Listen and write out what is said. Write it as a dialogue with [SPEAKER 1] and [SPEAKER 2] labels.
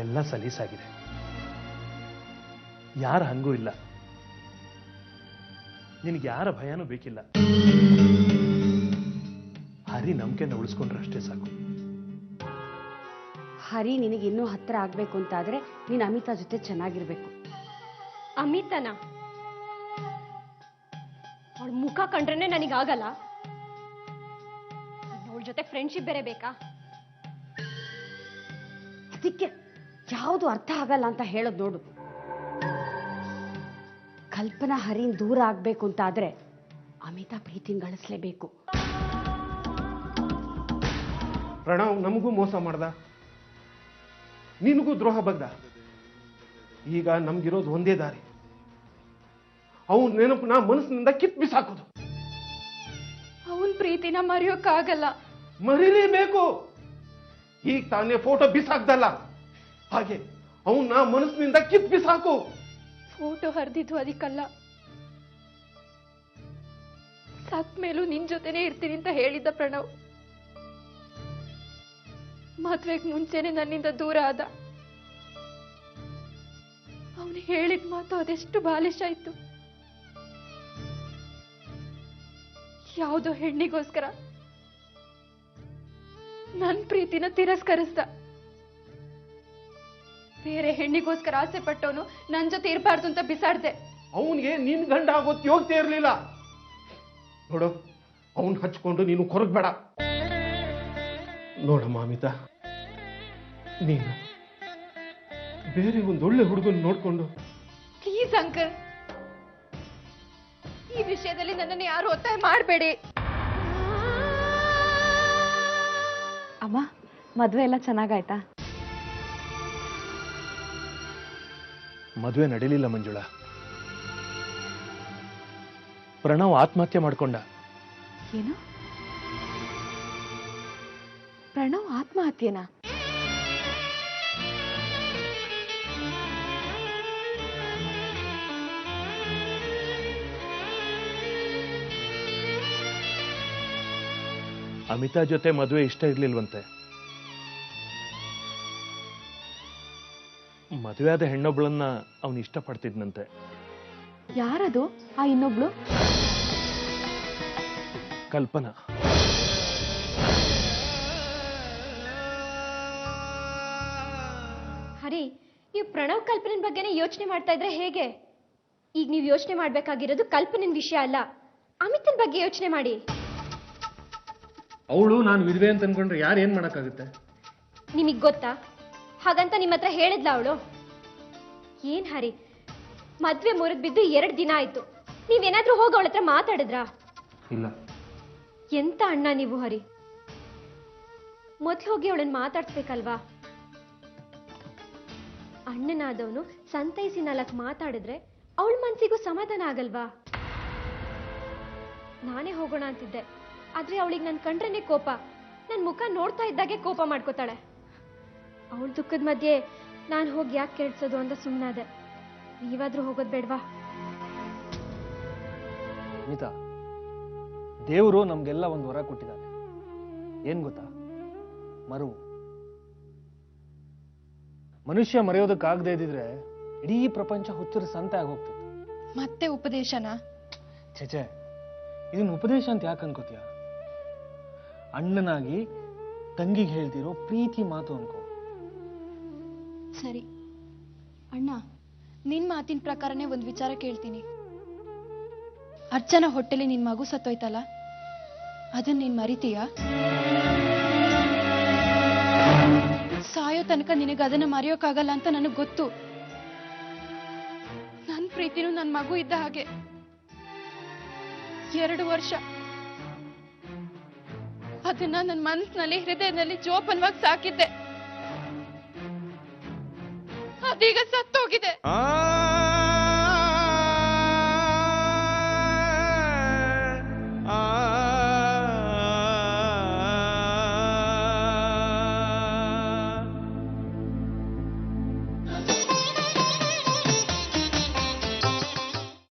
[SPEAKER 1] ಎಲ್ಲ ಸಲೀಸಾಗಿದೆ. ಯಾರ ಹಂಗೂ ಇಲ್ಲ. ನಿನಗೆ ಯಾರ ಭಯನೂ ಬೇಕಿಲ್ಲ. ಹರಿ ನಂಬಿಕೆನ ಉಳಿಸ್ಕೊಂಡ್ರೆ ಅಷ್ಟೇ ಸಾಕು.
[SPEAKER 2] ಹರಿ ನಿನಗೆ ಇನ್ನೂ ಹತ್ತಿರ ಆಗ್ಬೇಕು ಅಂತಾದ್ರೆ ನೀನು ಅಮಿತಾ ಜೊತೆ ಚೆನ್ನಾಗಿರ್ಬೇಕು.
[SPEAKER 3] ಅಮಿತನ ಅವಳ ಮುಖ ಕಂಡ್ರೆ ನನಗಾಗಲ್ಲ. ಅವಳ ಜೊತೆ ಫ್ರೆಂಡ್ಶಿಪ್ ಬೇರೆ ಬೇಕಾ?
[SPEAKER 2] ಅದಕ್ಕೆ ಯಾವುದು ಅರ್ಥ ಆಗಲ್ಲ ಅಂತ ಹೇಳೋದು ನೋಡು. ಕಲ್ಪನಾ ಹರಿನ್ ದೂರ ಆಗ್ಬೇಕು ಅಂತ ಆದ್ರೆ ಅಮಿತಾ ಪ್ರೀತಿನ ಗಳಿಸ್ಲೇಬೇಕು.
[SPEAKER 4] ಪ್ರಣವ್ ನಮಗೂ ಮೋಸ ಮಾಡ್ದ, ನಿನಗೂ ದ್ರೋಹ ಬಗ್ದ. ಈಗ ನಮ್ಗಿರೋದು ಒಂದೇ ದಾರಿ, ಅವನ್ ನೆನಪನ್ನ ಮನಸ್ಸಿನಿಂದ ಕಿತ್ ಬಿಸಾಕೋದು.
[SPEAKER 3] ಅವನ್ ಪ್ರೀತಿನ ಮರೆಯೋಕ್ಕಾಗಲ್ಲ.
[SPEAKER 4] ಮರೀಲೇಬೇಕು. ಈಗ ತಾನೇ ಫೋಟೋ ಬಿಸಾಕ್ದಲ್ಲ, ಹಾಗೆ ಅವನ್ನ ಮನಸ್ಸಿನಿಂದ ಕಿತ್ ಬಿಸಾಕು.
[SPEAKER 3] ಫೋಟೋ ಹರಿದಿದ್ದು ಅದಕ್ಕಲ್ಲ, ಸತ್ ಮೇಲೂ ನಿನ್ ಜೊತೆನೆ ಇರ್ತೀನಿ ಅಂತ ಹೇಳಿದ್ದ ಪ್ರಣವ್. ಮದ್ವೆಗ್ ಮುಂಚೆನೆ ನನ್ನಿಂದ ದೂರ ಆದ. ಅವನು ಹೇಳಿದ ಮಾತು ಅದೆಷ್ಟು ಬಾಲಿಶ ಆಯ್ತು. ಯಾವುದೋ ಹೆಣ್ಣಿಗೋಸ್ಕರ ನನ್ ಪ್ರೀತಿನ ತಿರಸ್ಕರಿಸ್ದ. ಬೇರೆ ಹೆಣ್ಣಿಗೋಸ್ಕರ ಆಸೆ ಪಟ್ಟವನು ನನ್ ಜೊತೆ ಇರಬಾರ್ದು ಅಂತ ಬಿಸಾಡ್ದೆ.
[SPEAKER 4] ಅವನಿಗೆ ನಿನ್ ಗಂಡ ಆಗೋತ್ ಯೋಗ್ಯತೆ ಇರ್ಲಿಲ್ಲ ನೋಡು. ಅವನ್ ಹಚ್ಕೊಂಡು ನೀನು ಕೊರಗ್ಬೇಡ. ನೋಡಮ್ಮ ಅಮಿತಾ, ನೀನು ಬೇರೆ ಒಂದೊಳ್ಳೆ ಹುಡುಗನ್ ನೋಡ್ಕೊಂಡು.
[SPEAKER 3] ಪ್ಲೀಸ್ ಅಂಕಲ್, ಈ ವಿಷಯದಲ್ಲಿ ನನ್ನನ್ನು ಯಾರು ಒತ್ತಾಯ ಮಾಡಬೇಡಿ.
[SPEAKER 2] ಅಮ್ಮ, ಮದ್ವೆ ಎಲ್ಲ ಚೆನ್ನಾಗಾಯ್ತಾ?
[SPEAKER 1] ಮದುವೆ ನಡೀಲಿಲ್ಲ ಮಂಜುಳಾ. ಪ್ರಣವ್ ಆತ್ಮಹತ್ಯೆ ಮಾಡ್ಕೊಂಡ.
[SPEAKER 2] ಏನು? ಪ್ರಣವ್ ಆತ್ಮಹತ್ಯೆನಾ?
[SPEAKER 1] ಅಮಿತಾ ಜೊತೆ ಮದುವೆ ಇಷ್ಟ ಇರ್ಲಿಲ್ವಂತೆ. ಮದುವೆ ಆದ ಹೆಣ್ಣೊಬ್ಳನ್ನ ಅವನು ಇಷ್ಟಪಡ್ತಿದ್ನಂತೆ.
[SPEAKER 2] ಯಾರದು ಆ ಇನ್ನೊಬ್ಳು?
[SPEAKER 1] ಕಲ್ಪನಾ.
[SPEAKER 3] ಹರಿ, ನೀವು ಪ್ರಣವ್ ಕಲ್ಪನೆ ಬಗ್ಗೆನೇ ಯೋಚನೆ ಮಾಡ್ತಾ ಇದ್ರೆ ಹೇಗೆ? ಈಗ ನೀವು ಯೋಚನೆ ಮಾಡ್ಬೇಕಾಗಿರೋದು ಕಲ್ಪನಿನ ವಿಷಯ ಅಲ್ಲ, ಅಮಿತನ್ ಬಗ್ಗೆ ಯೋಚನೆ ಮಾಡಿ.
[SPEAKER 4] ಅವಳು ನಾನು ವಿಧವೆ ಅಂತ ಅನ್ಕೊಂಡ್ರೆ ಯಾರು ಏನ್ ಮಾಡಕ್ಕಾಗುತ್ತೆ?
[SPEAKER 3] ನಿಮಗ್ ಗೊತ್ತಾ? ಹಾಗಂತ ನಿಮ್ಮ ಹತ್ರ ಹೇಳಿದ್ಲ ಅವಳು? ಏನ್ ಹರಿ, ಮದ್ವೆ ಮುರಿದ್ ಬಿದ್ದು 2 ದಿನ ಆಯ್ತು. ನೀವೇನಾದ್ರೂ ಹೋಗಿ ಅವಳ ಹತ್ರ ಮಾತಾಡಿದ್ರಾ?
[SPEAKER 4] ಇಲ್ಲ.
[SPEAKER 3] ಎಂತ ಅಣ್ಣ ನೀವು ಹರಿ, ಮೊದ್ಲು ಹೋಗಿ ಅವಳನ್ನ ಮಾತಾಡ್ಸ್ಬೇಕಲ್ವಾ? ಅಣ್ಣನಾದವನು ಸಂತೈಸಿ 4 ಮಾತಾಡಿದ್ರೆ ಅವಳ ಮನ್ಸಿಗೂ ಸಮಾಧಾನ ಆಗಲ್ವಾ? ನಾನೇ ಹೋಗೋಣ ಅಂತಿದ್ದೆ, ಆದ್ರೆ ಅವಳಿಗೆ ನನ್ ಕಂಡ್ರೇನೆ ಕೋಪ. ನನ್ ಮುಖ ನೋಡ್ತಾ ಇದ್ದಾಗೆ ಕೋಪ ಮಾಡ್ಕೋತಾಳೆ. ಅವಳ ದುಃಖದ ಮಧ್ಯೆ ನಾನು ಹೋಗಿ ಯಾಕೆ ಕೇಳ್ಸೋದು ಅಂತ ಸುಮ್ಮನಾದೆ. ನೀವಾದ್ರೂ ಹೋಗೋದ್ ಬೇಡ್ವಾ?
[SPEAKER 5] ಅಮಿತಾ, ದೇವರು ನಮ್ಗೆಲ್ಲ ಒಂದು ವರ ಕೊಟ್ಟಿದ್ದಾರೆ. ಏನ್ ಗೊತ್ತಾ? ಮರುವು. ಮನುಷ್ಯ ಮರೆಯೋದಕ್ಕಾಗದೇ ಇದ್ದಿದ್ರೆ ಇಡೀ ಪ್ರಪಂಚ ಹುಚ್ಚರ ಸಂತೆ ಆಗೋಗ್ತಿತ್ತು.
[SPEAKER 3] ಮತ್ತೆ ಉಪದೇಶನ?
[SPEAKER 5] ಛೆಛೆ, ಇದನ್ನ ಉಪದೇಶ ಅಂತ ಯಾಕೆ ಅನ್ಕೋತೀಯ? ಅಣ್ಣನಾಗಿ ತಂಗಿಗೆ ಹೇಳ್ತಿರೋ ಪ್ರೀತಿ ಮಾತು ಅನ್ಕೋ.
[SPEAKER 3] ಸರಿ ಅಣ್ಣ, ನಿನ್ ಮಾತಿನ ಪ್ರಕಾರನೇ ಒಂದು ವಿಚಾರ ಕೇಳ್ತೀನಿ. ಅರ್ಚನಾ ಹೊಟ್ಟೆಲಿ ನಿನ್ ಮಗು ಸತ್ತೋಯ್ತಲ್ಲ, ಅದನ್ನ ನೀನ್ ಮರಿತೀಯಾ? ಸಾಯೋ ತನಕ ನಿನಗೆ ಅದನ್ನ ಮರೆಯೋಕ್ಕಾಗಲ್ಲ ಅಂತ ನನಗ್ ಗೊತ್ತು. ನನ್ ಪ್ರೀತಿನೂ ನನ್ ಮಗು ಇದ್ದ ಹಾಗೆ. 2 ವರ್ಷ ಅದನ್ನ ನನ್ನ ಮನಸ್ಸಿನಲ್ಲಿ, ಹೃದಯದಲ್ಲಿ ಜೋಪಾನವಾಗಿ ಸಾಕಿದ್ದೆ. ಅದೀಗ ಸತ್ತೋಗಿದೆ.